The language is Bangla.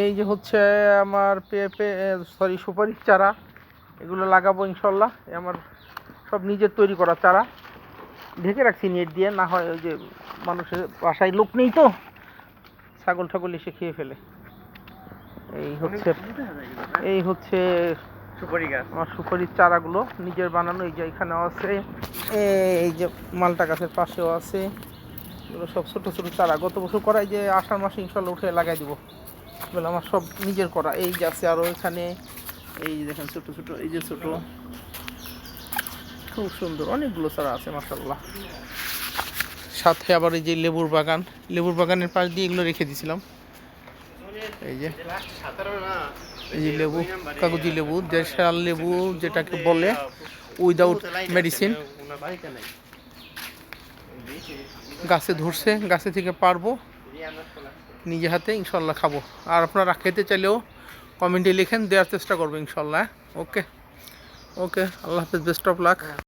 এই যে হচ্ছে আমার পেঁপে, সরি সুপারির চারা, এগুলো লাগাবো ইনশাল্লাহ। আমার সব নিজের তৈরি করা চারা, ঢেকে রাখছি নেট দিয়ে, না হয় ওই যে মানুষের বাসায় লোক নেই তো, ছাগল ঠাগল এসে খেয়ে ফেলে। এই হচ্ছে সুপারি গাছ, আমার সুপারির চারাগুলো নিজের বানানো। এই যে এখানেও আছে, এই যে মালটা গাছের পাশেও আছে, এগুলো সব ছোটো ছোটো চারা গত বছর করা। এই যে আষাঢ় মাসে ইনশাল্লাহ উঠে লাগাই দিব, এগুলো আমার সব নিজের করা। এই যে আছে আরও এখানে, এই যে দেখেন ছোটো ছোটো, এই যে ছোটো, খুব সুন্দর অনেকগুলো চারা আছে মাশাআল্লাহ। সাথে আবার এই যে লেবুর বাগান, লেবুর বাগানের পাশ দিয়ে এগুলো রেখে দিয়েছিলাম। এই যে এই যে লেবু, কাগজি লেবু, দেশাল লেবু যেটাকে বলে, উইদাউট মেডিসিন। গাছে ধরছে, গাছে থেকে পারবো, নিজে হাতে ইনশাল্লাহ খাবো। আর আপনারা খেতে চাইলেও কমেন্টে লিখেন, দেওয়ার চেষ্টা করবো ইনশাল্লাহ। ওকে ওকে, আল্লাহ হাফেজ, বেস্ট অফ লাক।